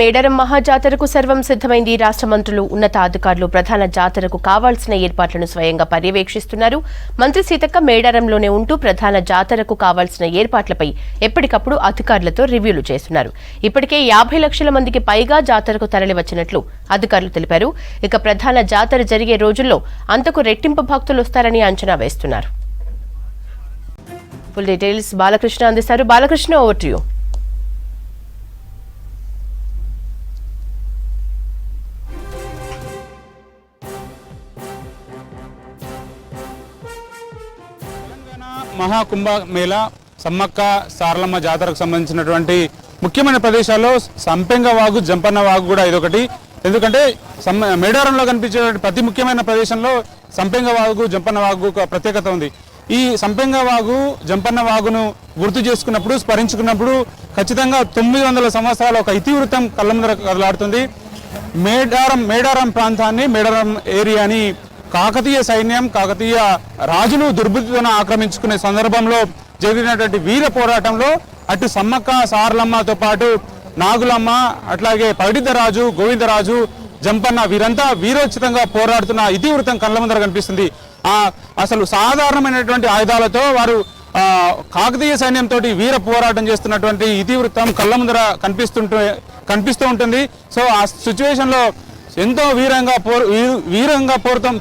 మేడారం మహాజాతరకు సర్వం సిద్ధమైంది. రాష్ట్ర మంత్రులు, ఉన్నతాధికారులు ప్రధాన జాతరకు కావాల్సిన ఏర్పాట్లను స్వయంగా పర్యవేక్షిస్తున్నారు. మంత్రి సీతక్క మేడారంలోనే ఉంటూ ప్రధాన జాతరకు కావాల్సిన ఏర్పాట్లపై ఎప్పటికప్పుడు అధికారులతో రివ్యూలు చేస్తున్నారు. ఇప్పటికే 50 లక్షల మందికి పైగా జాతరకు తరలివచ్చినట్లు అధికారులు తెలిపారు. ఇక ప్రధాన జాతర జరిగే రోజుల్లో అంతకు రెట్టింపు భక్తులు వస్తారని అంచనా వేస్తున్నారు. ఫుల్ డీటెయిల్స్ బాలకృష్ణ అందిస్తారు. Balakrishna, over to you. Maha Kumbh Mela, Sammakka Saralamma జాతరకు సంబంధించినటువంటి ముఖ్యమైన ప్రదేశాల్లో సంపెంగ వాగు, జంపన్న వాగు కూడా ఇదొకటి. ఎందుకంటే మేడారంలో కనిపించేటువంటి ప్రతి ముఖ్యమైన ప్రదేశంలో సంపెంగ వాగు, జంపన్న వాగు ప్రత్యేకత ఉంది. ఈ సంపెంగ వాగు, జంపన్న వాగును గుర్తు చేసుకున్నప్పుడు, స్మరించుకున్నప్పుడు ఖచ్చితంగా 900 సంవత్సరాల ఒక ఇతివృత్తం కళ్ళ ముందర కదలాడుతుంది. మేడారం ప్రాంతాన్ని, మేడారం ఏరియాని కాకతీయ సైన్యం, కాకతీయ రాజులు దుర్బుద్ధితో ఆక్రమించుకునే సందర్భంలో జరిగినటువంటి వీర పోరాటంలో అటు సమ్మక్క సారలమ్మతో పాటు నాగులమ్మ, అట్లాగే పడిద్దరాజు, గోవిందరాజు, జంపన్న వీరంతా వీరోచితంగా పోరాడుతున్న ఇతివృత్తం కళ్ళ ముందర కనిపిస్తుంది. అసలు సాధారణమైనటువంటి ఆయుధాలతో వారు కాకతీయ సైన్యంతో వీర పోరాటం చేస్తున్నటువంటి ఇతివృత్తం కళ్ళ ముందర కనిపిస్తూ ఉంటుంది. సో ఆ సిచ్యువేషన్లో ఎంతో వీరంగా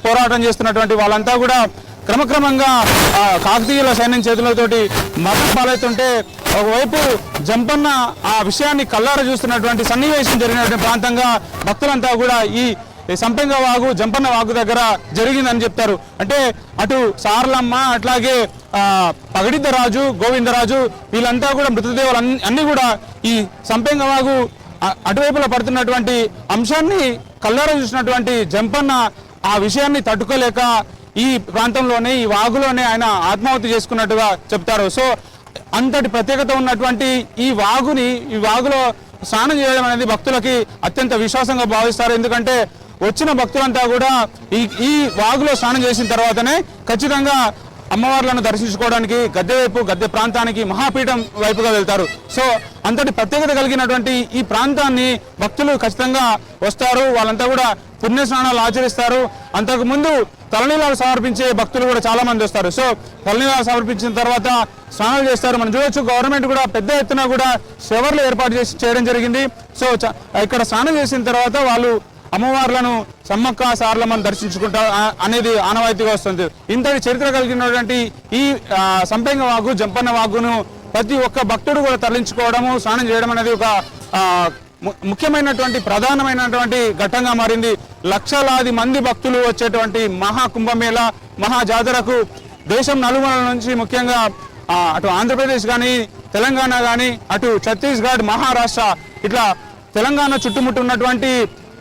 పోరాటం చేస్తున్నటువంటి వాళ్ళంతా కూడా క్రమక్రమంగా కాకతీయుల సైన్యం చేతులతోటి మతం పాలవుతుంటే, ఒకవైపు జంపన్న ఆ విషయాన్ని కల్లార చూస్తున్నటువంటి సన్నివేశం జరిగినటువంటి ప్రాంతంగా భక్తులంతా కూడా ఈ సంపెంగ వాగు, జంపన్న వాగు దగ్గర జరిగిందని చెప్తారు. అంటే అటు సారలమ్మ, అట్లాగే పగడిద్దరాజు, గోవిందరాజు వీళ్ళంతా కూడా మృతదేవాలు అన్ని కూడా ఈ సంపెంగ వాగు అటువైపులో పడుతున్నటువంటి అంశాన్ని కల్లార చూసినటువంటి జంపన్న ఆ విషయాన్ని తట్టుకోలేక ఈ ప్రాంతంలోనే, ఈ వాగులోనే ఆయన ఆత్మాహుతి చేసుకున్నట్టుగా చెప్తారు. సో అంతటి ప్రత్యేకత ఉన్నటువంటి ఈ వాగులో స్నానం చేయడం అనేది భక్తులకి అత్యంత విశ్వాసంగా భావిస్తారు. ఎందుకంటే వచ్చిన భక్తులంతా కూడా ఈ వాగులో స్నానం చేసిన తర్వాతనే ఖచ్చితంగా అమ్మవార్లను దర్శించుకోవడానికి గద్దె ప్రాంతానికి, మహాపీఠం వైపుగా వెళ్తారు. సో అంతటి ప్రత్యేకత కలిగినటువంటి ఈ ప్రాంతాన్ని భక్తులు ఖచ్చితంగా వస్తారు. వాళ్ళంతా కూడా పుణ్య స్నానాలు ఆచరిస్తారు. అంతకుముందు తలనీలాలు సమర్పించే భక్తులు కూడా చాలా మంది వస్తారు. సో తలనీలాలు సమర్పించిన తర్వాత స్నానాలు చేస్తారు. మనం చూడొచ్చు, గవర్నమెంట్ కూడా పెద్ద ఎత్తున కూడా షవర్లు ఏర్పాటు చేయడం జరిగింది. సో ఇక్కడ స్నానం చేసిన తర్వాత వాళ్ళు అమ్మవార్లను, సమ్మక్క సారలమ్మను దర్శించుకుంటారు అనేది ఆనవాయితీగా వస్తుంది. ఇంతటి చరిత్ర కలిగినటువంటి ఈ సంపెంగ వాగు, జంపన్న వాగును ప్రతి ఒక్క భక్తుడు కూడా తరలించుకోవడము, స్నానం చేయడం అనేది ఒక ముఖ్యమైనటువంటి, ప్రధానమైనటువంటి ఘట్టంగా మారింది. లక్షలాది మంది భక్తులు వచ్చేటువంటి మహాకుంభమేళ, మహాజాతరకు దేశం నలుమూలల నుంచి, ముఖ్యంగా అటు ఆంధ్రప్రదేశ్ కానీ, తెలంగాణ కానీ, అటు ఛత్తీస్గఢ్, మహారాష్ట్ర, ఇట్లా తెలంగాణ చుట్టుముట్టు ఉన్నటువంటి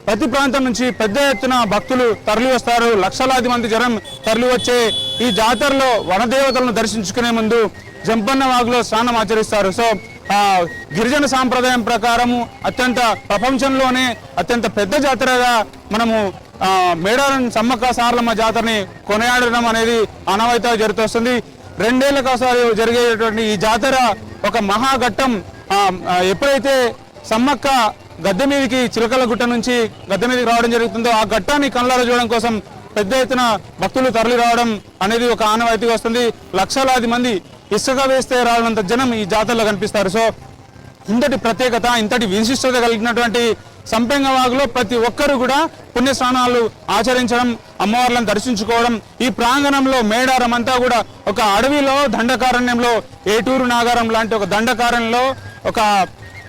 ప్రతి ప్రాంతం నుంచి పెద్ద ఎత్తున భక్తులు తరలి వస్తారు. లక్షలాది మంది జనం తరలి వచ్చే ఈ జాతరలో వనదేవతలను దర్శించుకునే ముందు జంపన్న వాగులో స్నానం ఆచరిస్తారు. సో గిరిజన సాంప్రదాయం ప్రకారము ప్రపంచంలోనే అత్యంత పెద్ద జాతరగా మనము మేడారం సమ్మక్క సారలమ్మ జాతరని కొనియాడడం అనేది ఆనవాయితీగా జరుగుతొస్తుంది. 2 ఏళ్లకు ఒకసారి జరిగేటువంటి ఈ జాతర ఒక మహాఘట్టం. ఎప్పుడైతే సమ్మక్క గద్దె మీదకి, చిలకల గుట్ట నుంచి గద్దె మీదకి రావడం జరుగుతుందో ఆ ఘట్టాన్ని కళ్ళారా చూడడం కోసం పెద్ద ఎత్తున భక్తులు తరలి రావడం అనేది ఒక ఆనవాయితీగా వస్తుంది. లక్షలాది మంది ఇసుక వేస్తే రావడంత జనం ఈ జాతరలో కనిపిస్తారు. సో ఇంతటి ప్రత్యేకత, ఇంతటి విశిష్టత కలిగినటువంటి సంపెంగ వాగులో ప్రతి ఒక్కరు కూడా పుణ్యస్నానాలు ఆచరించడం, అమ్మవార్లను దర్శించుకోవడం, ఈ ప్రాంగణంలో మేడారం అంతా కూడా ఒక అడవిలో, దండకారణ్యంలో, ఏటూరు నాగారం లాంటి ఒక దండకారణ్యంలో ఒక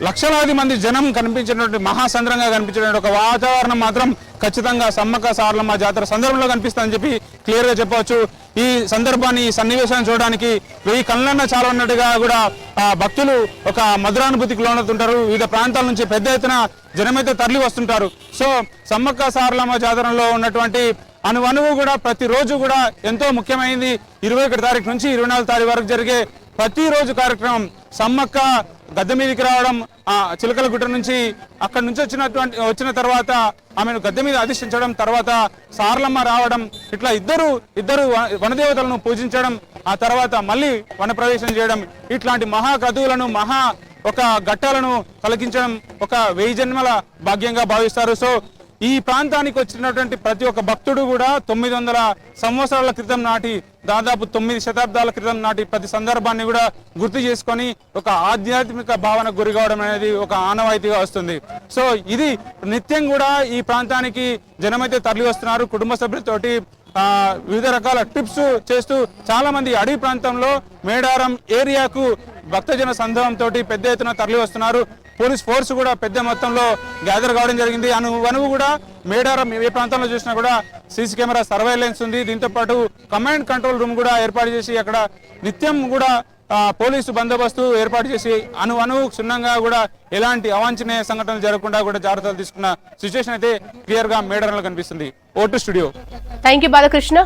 లక్షలాది మంది జనం కనిపించినటువంటి, మహాసంద్రంగా కనిపించినటువంటి ఒక వాతావరణం మాత్రం ఖచ్చితంగా సమ్మక్క సారలమ్మ జాతర సందర్భంలో కనిపిస్తుందని చెప్పి క్లియర్గా చెప్పవచ్చు. ఈ సందర్భాన్ని, ఈ సన్నివేశాన్ని చూడడానికి 1000 కళ్ళన్న చాలా ఉన్నట్టుగా కూడా భక్తులు ఒక మధురానుభూతికి లోనవుతుంటారు. వివిధ ప్రాంతాల నుంచి పెద్ద ఎత్తున జనమైతే తరలి వస్తుంటారు. సో సమ్మక్క సారలమ్మ జాతరలో ఉన్నటువంటి అనువనువు కూడా ప్రతిరోజు కూడా ఎంతో ముఖ్యమైనది. 21 తారీఖు నుంచి 24 తారీఖు వరకు జరిగే ప్రతిరోజు కార్యక్రమం సమ్మక్క గద్దె మీదకి రావడం, చిలకల గుట్ట నుంచి అక్కడి నుంచి వచ్చిన తర్వాత ఆమెను గద్దె మీద అధిష్ఠించడం, తర్వాత సారలమ్మ రావడం, ఇట్లా ఇద్దరు వనదేవతలను పూజించడం, ఆ తర్వాత మళ్ళీ వనప్రవేశం చేయడం, ఇట్లాంటి మహా క్రతువులను, మహా ఒక ఘట్టాలను పలికించడం ఒక 1000 జన్మల భాగ్యంగా భావిస్తారు. సో ఈ ప్రాంతానికి వచ్చినటువంటి ప్రతి ఒక్క భక్తుడు కూడా 900 సంవత్సరాల క్రితం నాటి దాదాపు 9 శతాబ్దాల క్రితం నాటి ప్రతి సందర్భాన్ని కూడా గుర్తు చేసుకొని ఒక ఆధ్యాత్మిక భావనకు గురి కావడం అనేది ఒక ఆనవాయితీగా వస్తుంది. సో ఇది నిత్యం కూడా ఈ ప్రాంతానికి జనమైతే తరలి వస్తున్నారు. కుటుంబ సభ్యులతోటి వివిధ రకాల ట్రిప్స్ చేస్తూ చాలా మంది అడవి ప్రాంతంలో మేడారం ఏరియాకు భక్తజన సందర్భంతో పెద్ద ఎత్తున తరలి వస్తున్నారు. పోలీస్ ఫోర్స్ కూడా పెద్ద మొత్తంలో గ్యాదర్ కావడం జరిగింది. అనువు కూడా మేడారం ఏ ప్రాంతంలో చూసినా కూడా సీసీ కెమెరా సర్వేలెన్స్ ఉంది. దీంతో పాటు కమాండ్ కంట్రోల్ రూమ్ కూడా ఏర్పాటు చేసి అక్కడ నిత్యం కూడా పోలీసు బందోబస్తు ఏర్పాటు చేసి అణువు క్షుణ్ణంగా కూడా ఎలాంటి అవాంఛనీయ సంఘటనలు జరగకుండా కూడా జాగ్రత్తలు తీసుకున్న సిచ్యువేషన్ అయితే క్లియర్ గా మేడారంలో కనిపిస్తుంది. Vote studio. Thank you Balakrishna.